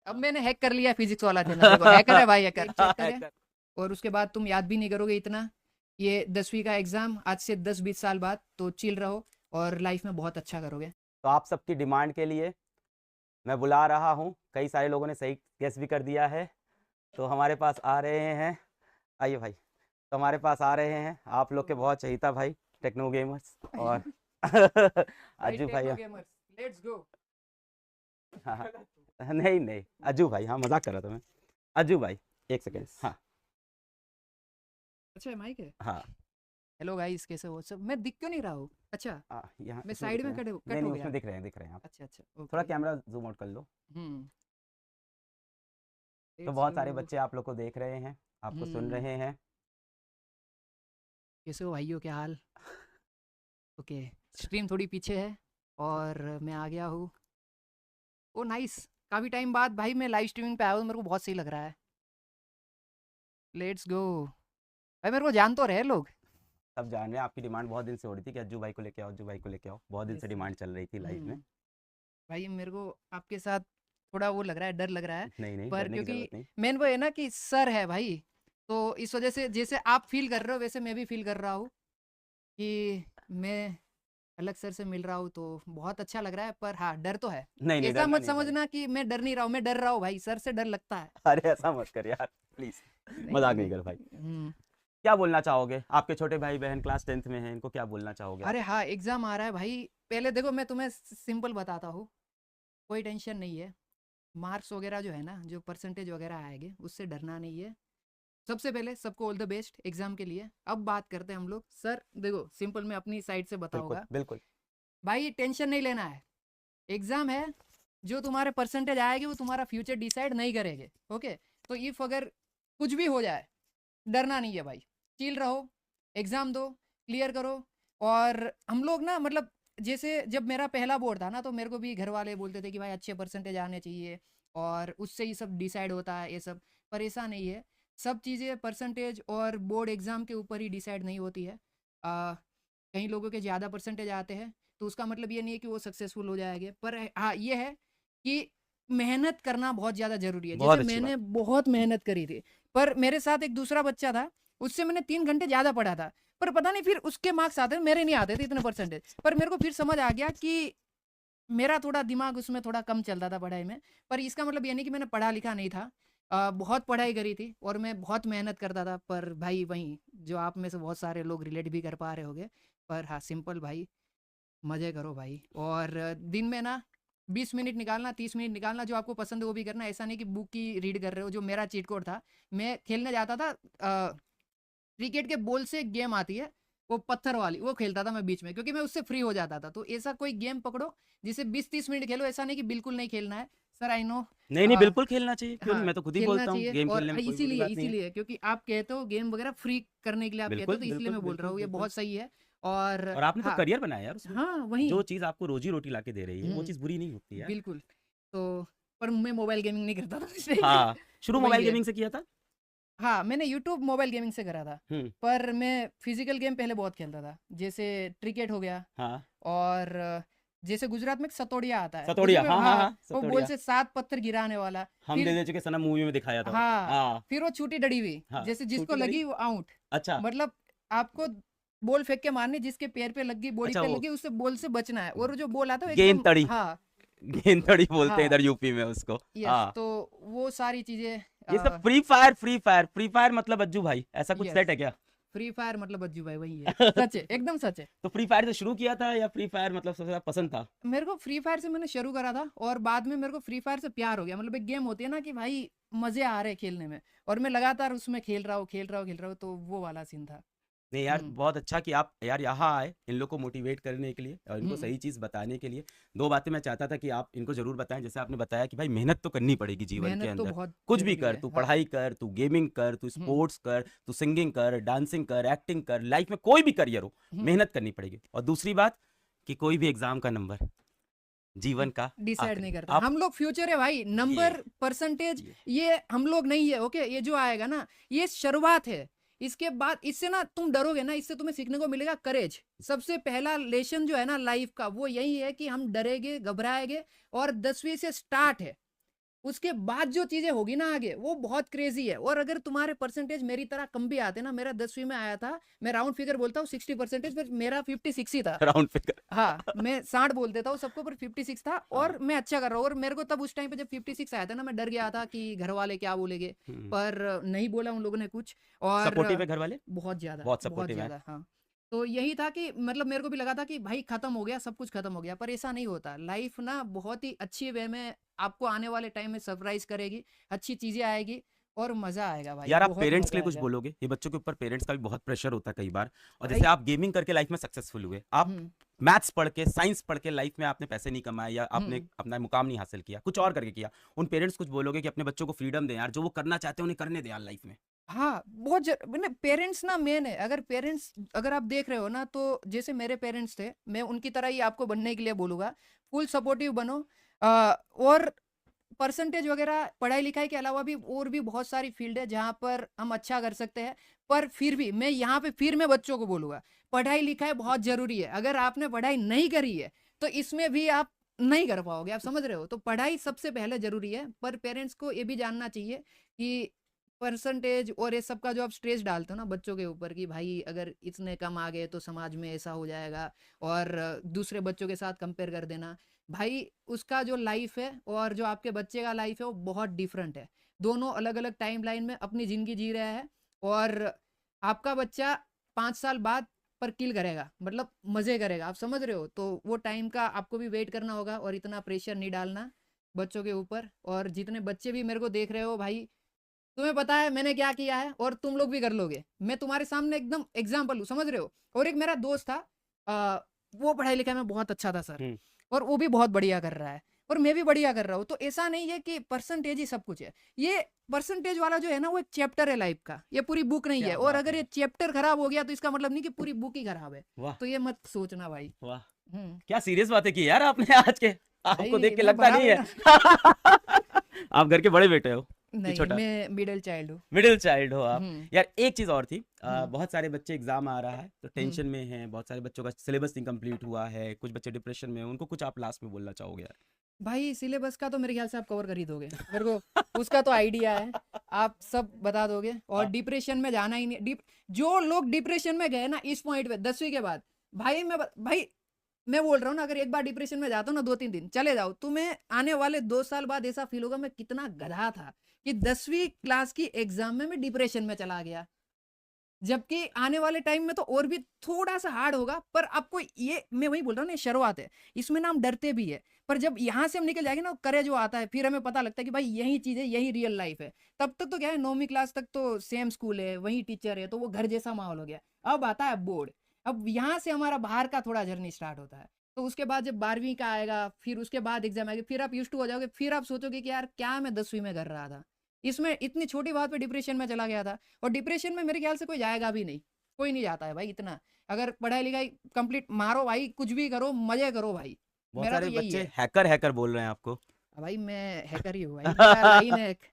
अब मैंने हैक कर लिया फिजिक्स वाला चैनल, देखो हैकर है भाई, हैकर चेक करे। और उसके बाद तुम याद भी नहीं करोगे इतना। ये 10वीं का एग्जाम आज से 10-20 साल बाद, तो चिल रहो और लाइफ में बहुत अच्छा करोगे। तो आप सबकी डिमांड के लिए मैं बुला रहा हूँ, कई सारे लोगों ने सही गेस भी कर दिया है। तो हमारे पास आ रहे हैं, आइए भाई, तो हमारे पास आ रहे हैं आप लोग के बहुत चहीता भाई टेक्नो गेमर्स और भाई अज्जू भाई। Techno Gamers, let's go. हाँ हाँ, नहीं नहीं अज्जू भाई, हाँ मजाक कर रहा था मैं। अज्जू भाई एक सेकेंड, हाँ अच्छा माइक है। हाँ। हेलो गाइस, कैसे हो सब? मैं दिख क्यों नहीं रहा हूँ? अच्छा, यहाँ मैं इसमें दिख साइड में रहे हैं। नहीं कट नहीं हो गया। उसमें दिख रहे हैं आप। अच्छा अच्छा, थोड़ा ओके। कैमरा जूम आउट कर लो। हम्म। तो लेट्स बहुत सारे गो। बच्चे आप लोग को देख रहे हैं, आपको सुन हम्म। रहे हैं। कैसे हो भाइयों, क्या हाल? ओके। स्ट्रीम थोड़ी पीछे है और मैं आ गया हूँ। ओ नाइस। काफ़ी टाइम बाद भाई मैं लाइव स्ट्रीमिंग पे आया हूँ, मेरे को बहुत सही लग रहा है। Let's go. भाई मेरे को जान तो रहे लोग। सब जान रहे हैं, आपकी डिमांड बहुत दिन से हो रही थी कि अज्जू भाई को लेके आओ, अज्जू भाई को लेके आओ, बहुत दिन यस से सर। डिमांड चल रही थी लाइव में। हम्म। भाई मेरे को आपके साथ थोड़ा वो लग रहा है, डर लग रहा है। नहीं नहीं पर डरने की क्योंकि जरूरत नहीं। मेन वो है ना कि सर है भाई, तो इस वजह से जैसे आप फील कर रहे हो वैसे मैं भी फील कर रहा हूँ कि मैं अलग सर से मिल रहा हूँ, तो बहुत अच्छा लग रहा है। पर हाँ, डर तो है। नहीं नहीं ऐसा डरना मत नहीं है भाई। समझना कि मैं डर नहीं रहा हूँ, मैं डर रहा हूँ भाई, सर से डर लगता है। अरे ऐसा मत कर यार प्लीज, नहीं मजाक नहीं नहीं नहीं। कर भाई। हम्म। क्या बोलना चाहोगे, आपके छोटे भाई बहन क्लास 10th में हैं, इनको क्या बोलना चाहोगे आप? अरे हाँ, एग्जाम आ रहा है भाई। पहले देखो मैं तुम्हें सिंपल बताता हूँ, कोई टेंशन नहीं है। मार्क्स वगैरह जो है ना, जो परसेंटेज वगैरह आएंगे उससे डरना नहीं है। सबसे पहले सबको ऑल द बेस्ट एग्जाम के लिए। अब बात करते हैं हम लोग। सर देखो सिंपल मैं अपनी साइड से बिल्कुल बताऊंगा बिल्कुल। भाई, टेंशन नहीं लेना है। एग्जाम है, जो तुम्हारे परसेंटेज आएगी वो तुम्हारा फ्यूचर डिसाइड नहीं करेंगे। ओके, तो इफ अगर कुछ भी हो जाए, डरना नहीं है भाई। चिल रहो, एग्जाम दो, क्लियर करो। और हम लोग ना मतलब, जैसे जब मेरा पहला बोर्ड था ना, तो मेरे को भी घर वाले बोलते थे कि भाई अच्छे परसेंटेज आने चाहिए और उससे ही सब डिसाइड होता है ये सब। पर ऐसा नहीं है, सब चीज़ें परसेंटेज और बोर्ड एग्ज़ाम के ऊपर ही डिसाइड नहीं होती है। कई लोगों के ज़्यादा परसेंटेज आते हैं, तो उसका मतलब ये नहीं है कि वो सक्सेसफुल हो जाएंगे। पर हाँ ये है कि मेहनत करना बहुत ज़्यादा ज़रूरी है। बहुत जैसे अच्छी बात। मैंने बहुत मेहनत करी थी, पर मेरे साथ एक दूसरा बच्चा था, उससे मैंने 3 घंटे ज़्यादा पढ़ा था। पर पता नहीं फिर उसके मार्क्स आते थे, मेरे नहीं आते थे इतने परसेंटेज। पर मेरे को फिर समझ आ गया कि मेरा थोड़ा दिमाग उसमें थोड़ा कम चलता था पढ़ाई में। पर इसका मतलब ये नहीं कि मैंने पढ़ा लिखा नहीं था। बहुत पढ़ाई करी थी और मैं बहुत मेहनत करता था। पर भाई वहीं, जो आप में से बहुत सारे लोग रिलेट भी कर पा रहे होंगे। पर हाँ सिंपल भाई, मज़े करो भाई। और दिन में ना 20 मिनट निकालना, 30 मिनट निकालना, जो आपको पसंद है वो भी करना। ऐसा नहीं कि बुक की रीड कर रहे हो। जो मेरा चीट कोड था, मैं खेलने जाता था क्रिकेट के बॉल से एक गेम आती है, वो पत्थर वाली, वो खेलता था मैं बीच में, क्योंकि मैं उससे फ्री हो जाता था। तो ऐसा कोई गेम पकड़ो जिसे 20-30 मिनट खेलो। ऐसा नहीं कि बिल्कुल नहीं खेलना है। Sir I know. नहीं नहीं बिल्कुल खेलना चाहिए, क्यों नहीं, हाँ, मैं तो खुद ही खेलना बोलता हूँ चाहिए। गेम और खेलने में कोई बुरी इसीलिए बात नहीं है। इसीलिए क्योंकि आप कहते हो गेम वगैरह फ्री करने के लिए आप कहते हो, बिल्कुल तो इसलिए बिल्कुल मैं बोल रहा बिल्कुल हूँ ये बिल्कुल। बहुत सही है। और और आपने तो हाँ। करियर बनाया यार उसमें, हाँ वही। जो चीज़ आपको रोजी रोटी ला के दे रही है वो चीज़ बुरी नहीं होती यार। बिल्कुल। तो पर मैं मोबाइल गेमिंग नहीं करता था इसलिए हाँ, शुरू मोबाइल वही है। गेमिंग से किया था। हाँ, मैंने यूट्यूब मोबाइल गेमिंग से करा था। हम्म। पर मैं फिजिकल गेम पहले बहुत खेलता था, जैसे क्रिकेट हो गया। हाँ और जैसे गुजरात में एक सतोड़िया आता है, सतोड़िया, गुजरात में हाँ हाँ हाँ। हाँ वो बॉल सतोड़िया। से 7 पत्थर गिराने वाला। हम फिर दे दे चुके सनम मूवी में दिखाया था। हाँ, हाँ फिर वो छूटी डड़ी हुई, हाँ जैसे जिसको छूटी लड़ी। लगी वो आउट। अच्छा मतलब आपको बॉल फेंक के मारनी, जिसके पैर पे लगी, बॉडी अच्छा पे वो लगी, उससे बॉल से बचना है। और जो बॉल आता है वो गेंद एकदम तड़ी, हाँ। गेंद तड़ी बोलते हैं हाँ इधर यूपी में उसको। यस, हाँ तो वो सारी चीजें। ये सब free fire, free fire, free fire मतलब अज्जू भाई ऐसा कुछ यस, सेट है क्या? फ्री फायर मतलब अज्जू भाई वही है। सच है, एकदम सच है। तो फ्री फायर से शुरू किया था या फ्री फायर मतलब सबसे ज्यादा पसंद था? मेरे को फ्री फायर से मैंने शुरू करा था, और बाद में मेरे को फ्री फायर से प्यार हो गया। मतलब एक गेम होती है ना कि भाई मजे आ रहे हैं खेलने में, और मैं लगातार उसमें खेल रहा हूँ खेल रहा हूँ खेल रहा हूँ, तो वो वाला सीन था। नहीं यार हम्म। बहुत अच्छा कि आप यार यहाँ आए इन लोग को मोटिवेट करने के लिए और इनको हम्म। सही चीज़ बताने के लिए। दो बातें मैं चाहता था कि आप इनको जरूर बताएं, जैसे आपने बताया कि भाई मेहनत तो करनी पड़ेगी जीवन के मेहनत तो अंदर। बहुत कुछ भी जरूरी कर, है, तू हाँ। पढ़ाई कर, तू गेमिंग कर, तू हम्म। स्पोर्ट्स कर, तू सिंगिंग कर, डांसिंग कर, एक्टिंग कर, लाइफ में कोई भी करियर हो हम्म। मेहनत करनी पड़ेगी। और दूसरी बात कि कोई भी एग्जाम का नंबर जीवन का डिसाइड आखिरी नहीं करता। आप हम लोग फ्यूचर है भाई, ये नंबर परसेंटेज ये ये हम लोग नहीं है। ओके, ये जो आएगा ना, ये शुरुआत है। इसके बाद इससे ना तुम डरोगे ना, इससे तुम्हें सीखने को मिलेगा करेज। सबसे पहला लेसन जो है ना लाइफ का, वो यही है कि हम डरेंगे, घबराएंगे। और 10वीं से स्टार्ट है, उसके बाद जो चीजें होगी ना आगे वो बहुत क्रेजी है। और अगर तुम्हारे परसेंटेज मेरी तरह कम भी आते ना, मेरा 10वीं में आया था, मैं राउंड फिगर बोलता हूँ 60%, पर मेरा 56 ही था। Round figure. हाँ, मैं 60 बोल देता हूँ सबको, पर 56 था और मैं अच्छा कर रहा हूँ। और मेरे को तब उस टाइम पे जब 56 आया था ना, मैं डर गया था कि घर वाले क्या बोलेंगे, पर नहीं बोला उन लोगों ने कुछ। और सपोर्टिव है घर वाले, बहुत ज्यादा, बहुत बहुत सपोर्टिव है। ज्यादा। हाँ, तो यही था कि मतलब मेरे को भी लगा था कि भाई खत्म हो गया, सब कुछ खत्म हो गया, पर ऐसा नहीं होता। लाइफ ना बहुत ही अच्छी वे में आपको आने वाले टाइम में सरप्राइज करेगी, अच्छी चीजें आएगी और मजा आएगा भाई, यार आप बहुत पेरेंट्स के मजा लिए कुछ आएगा। बोलोगे? ये बच्चों के ऊपर पेरेंट्स का भी बहुत प्रेशर होता है कई बार, और भाई जैसे आप गेमिंग करके लाइफ में सक्सेसफुल हुए, आप हम्म मैथ्स पढ़ के, साइंस पढ़ के लाइफ में आपने पैसे नहीं कमाए या आपने हम्म अपना मुकाम नहीं हासिल किया, कुछ और करके किया, उन पेरेंट्स कुछ बोलोगे कि अपने बच्चों को फ्रीडम दें यार, जो वो करना चाहते हैं उन्हें करने दें यार लाइफ में? हाँ, बहुत पेरेंट्स ना मेन है। अगर पेरेंट्स, अगर आप देख रहे हो ना, तो जैसे मेरे पेरेंट्स थे, मैं उनकी तरह ही आपको बनने के लिए बोलूंगा। फुल सपोर्टिव बनो। और परसेंटेज वगैरह पढ़ाई लिखाई के अलावा भी और भी बहुत सारी फील्ड है जहाँ पर हम अच्छा कर सकते हैं। पर फिर भी मैं यहाँ पे फिर मैं बच्चों को बोलूंगा, पढ़ाई लिखाई बहुत जरूरी है। अगर आपने पढ़ाई नहीं करी है तो इसमें भी आप नहीं कर पाओगे, आप समझ रहे हो? तो पढ़ाई सबसे पहले जरूरी है। पर पेरेंट्स को ये भी जानना चाहिए कि परसेंटेज और ये सब का जो आप स्ट्रेस डालते हो ना बच्चों के ऊपर, कि भाई अगर इतने कम आ गए तो समाज में ऐसा हो जाएगा, और दूसरे बच्चों के साथ कंपेयर कर देना, भाई उसका जो लाइफ है और जो आपके बच्चे का लाइफ है वो बहुत डिफरेंट है। दोनों अलग अलग टाइम लाइन में अपनी जिंदगी जी रहा है। और आपका बच्चा 5 साल बाद पर किल करेगा, मतलब मजे करेगा, आप समझ रहे हो? तो वो टाइम का आपको भी वेट करना होगा और इतना प्रेशर नहीं डालना बच्चों के ऊपर। और जितने बच्चे भी मेरे को देख रहे हो भाई, तुम्हें पता है मैंने क्या किया है और तुम लोग भी कर लोगे। मैं तुम्हारे सामने एकदम एग्जाम्पल हूँ, समझ रहे हो? और एक मेरा दोस्त था, वो पढ़ाई लिखाई में बहुत अच्छा था सर, हम्म। और वो भी बहुत बढ़िया कर रहा है और मैं भी बढ़िया कर रहा हूँ। तो ऐसा नहीं है कि परसेंटेज ही सब कुछ है। ये परसेंटेज वाला जो है ना, वो एक चैप्टर है लाइफ का, ये पूरी बुक नहीं है। क्या और बात अगर है ये चैप्टर खराब हो गया तो इसका मतलब नहीं कि पूरी बुक ही खराब है। वाह तो ये मत सोचना भाई। वाह, हम्म क्या सीरियस बातें की यार आपने आज के, आपको देख भाई के मैं लगता बड़ा नहीं है। बेटा आप घर के बड़े बेटे हो कि नहीं, छोटा? मैं मिडिल चाइल्ड हूँ। मिडिल चाइल्ड हो आप। हम्म यार एक चीज और थी, हम्म बहुत सारे बच्चे एग्जाम आ रहा है तो हम्म टेंशन में हैं, बहुत सारे बच्चों का सिलेबस इनकम्प्लीट हुआ है, कुछ बच्चे डिप्रेशन में हैं, उनको कुछ आप लास्ट में बोलना चाहोगे यार? भाई सिलेबस का तो मेरे ख्याल से आप कवर कर ही दोगे, मेरे को उसका तो आइडिया है, आप सब बता दोगे। और हाँ। डिप्रेशन में जाना ही नहीं। जो लोग डिप्रेशन में गए ना इस पॉइंट पे 10वीं के बाद, भाई भाई मैं बोल रहा हूँ ना, अगर एक बार डिप्रेशन में जाता हूँ ना, 2-3 दिन चले जाओ, तुम्हें आने वाले 2 साल बाद ऐसा फील होगा मैं कितना गधा था कि 10वीं क्लास की एग्जाम में मैं डिप्रेशन में चला गया। जबकि आने वाले टाइम में तो और भी थोड़ा सा हार्ड होगा। पर आपको ये मैं वही बोल रहा हूँ ना, ये शुरुआत है, इसमें ना हम डरते भी है। पर जब यहाँ से हम निकल जाएंगे ना, करे जो आता है, फिर हमें पता लगता है कि भाई यही चीज है, यही रियल लाइफ है। तब तक तो क्या है, 9वीं क्लास तक तो सेम स्कूल है, वही टीचर है, तो वो घर जैसा माहौल हो गया। अब आता है बोर्ड, अब यहाँ से हमारा बाहर का थोड़ा जर्नी स्टार्ट होता है। तो उसके बाद जब 12वीं का आएगा, फिर उसके बाद एग्जाम आएगी, फिर आप यूज टू हो जाओगे, फिर आप सोचोगे कि यार क्या मैं 10वीं में कर रहा था, इसमें इतनी छोटी बात पे डिप्रेशन में चला गया था। और डिप्रेशन में मेरे ख्याल से कोई जाएगा भी नहीं, कोई नहीं जाता है भाई इतना। अगर पढ़ाई लिखाई कंप्लीट मारो भाई, कुछ भी करो, मजे करो भाई। बहुत मेरा तो सारे यही बच्चे है। हैकर हैकर बोल रहे हैं आपको। भाई मैं हैकर ही हूँ भाई, मेरा लाइन है एक,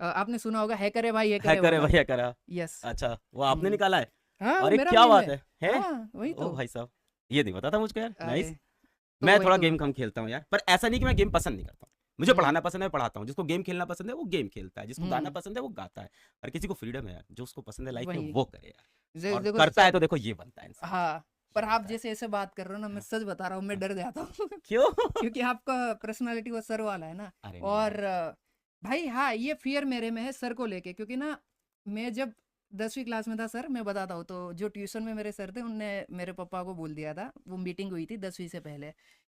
आपने सुना होगा, हैकर है भाई, हैकर है हैकर है वाला। भाई, हैकर है। यस। अच्छा, वो आपने निकाला है? हाँ, वो अरे मेरा क्या लाइन बात है। है? हाँ वही ओ तो। भाई साहब, ये नहीं पता था मुझको यार, अरे नाइस। तो मैं वही थोड़ा तो। गेम कम खेलता हूँ यार, पर ऐसा नहीं कि मैं गेम पसंद नहीं करता हूँ। मुझे हम्म पढ़ाना पसंद है, मैं पढ़ाता हूँ। जिसको गेम खेलना पसंद है वो गेम खेलता है, जिसको गाना हम्म पसंद है वो गाता है। हर किसी को फ्रीडम है यार, जो उसको पसंद है लाइफ में वही। वो करे यार, और देखो करता है सर। तो देखो ये बनता है इंसान, हाँ, ये पर आप बनता है। जैसे ऐसे बात कर रहे हो ना, मैं हाँ, सच बता रहा हूँ, मैं हाँ। डर जाता हूँ क्यों? क्योंकि आपका पर्सनालिटी वो सर वाला है ना। अरे नहीं और यार। भाई हाँ, ये फियर मेरे में है सर को लेके, क्योंकि ना मैं जब 10वीं क्लास में था सर, मैं बताता हूँ, तो जो ट्यूशन में मेरे सर थे उनने मेरे पापा को बोल दिया था, वो मीटिंग हुई थी 10वीं से पहले,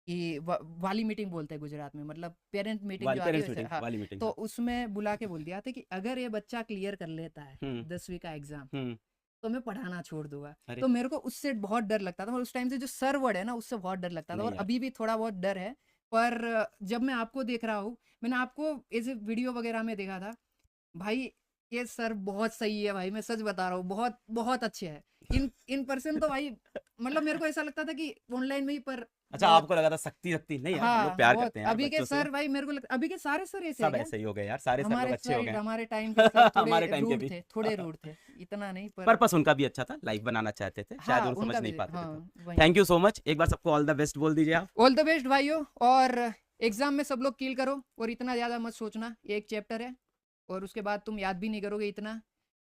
कि वाली मीटिंग बोलते हैं गुजरात में, मतलब पेरेंट मीटिंग वाली जो आती है पेरेंट्स वैसे। मीटिंग, हाँ, वाली मीटिंग, तो हाँ। उसमें बुला के बोल दिया था कि अगर ये बच्चा क्लियर कर लेता है हम्म 10वीं का एग्जाम, हम्म। तो मैं पढ़ाना छोड़ दूंगा। अरे तो मेरे को उससे बहुत डर लगता था, और उस टाइम से जो सर वर्ड है ना, उससे बहुत डर लगता था, नहीं और यार, अभी भी थोड़ा बहुत डर है। पर जब मैं आपको देख रहा हूँ, मैंने आपको ऐसे वीडियो वगैरह में देखा था भाई, ये सर बहुत सही है भाई, मैं सच बता रहा हूँ, बहुत बहुत अच्छे हैं। इन पर्सन तो भाई, मतलब मेरे को ऐसा लगता था कि ऑनलाइन में ही, पर अच्छा बहुत। आपको लगा था सख्ती सख्ती? नहीं यार, हम लोग हाँ प्यार बहुत, करते हैं यार अभी के बच्चों से। सर भाई मेरे को लगता, अभी के सारे सर ऐसे है सब क्या? ऐसे ही हो गए यार, सारे सर लोग हमारे अच्छे हो सर, गए। हमारे टाइम के सर थोड़े हमारे टाइम के रूड भी। थे, थोड़े रूड थे, इतना नहीं पर। पर्पस उनका भी अच्छा था, लाइफ बनाना चाहते थे, शायद हाँ वो समझ उनका नहीं भी, पाते थे हाँ तब। वही। थैंक यू सो मच, एक बार सबको ऑल द बेस्ट बोल दीजिए आप। ऑल द बेस्ट भाइयों। और एग्जाम में सब लोग किल करो और इतना ज़्यादा मत सोचना, ये एक चैप्टर है और उसके बाद तुम याद भी नहीं करोगे इतना।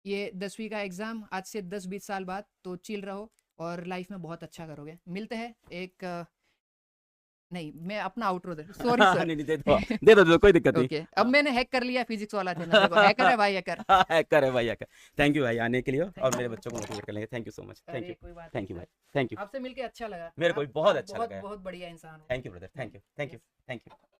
ये 10वीं का एग्ज़ाम आज से 10-20 साल बाद, तो चिल रहो और लाइफ में बहुत अच्छा करोगे। मिलते हैं एक नहीं, मैं अपना आउटरो दे, सॉरी नहीं सर। नहीं, दे दो कोई दिक्कत नहीं। ओके, अब मैंने हैक कर लिया फिजिक्स वाला चैनल, देखो हैकर है भाई, हैकर। हैकर है भाई, हैकर। थैंक यू भाई आने के लिए, और Thank मेरे you. बच्चों को मोटिवेट कर लेंगे। Thank you so much, thank अरे यू, कोई बात थैंक नहीं यू भाई, सर, थैंक यू, आपसे मिलके अच्छा लगा। मेरे को भी आप बहुत अच्छा बहुत लगा। बहुत बढ़िया इंसान हो। Thank you brother, thank you, thank you, Yes. Thank you.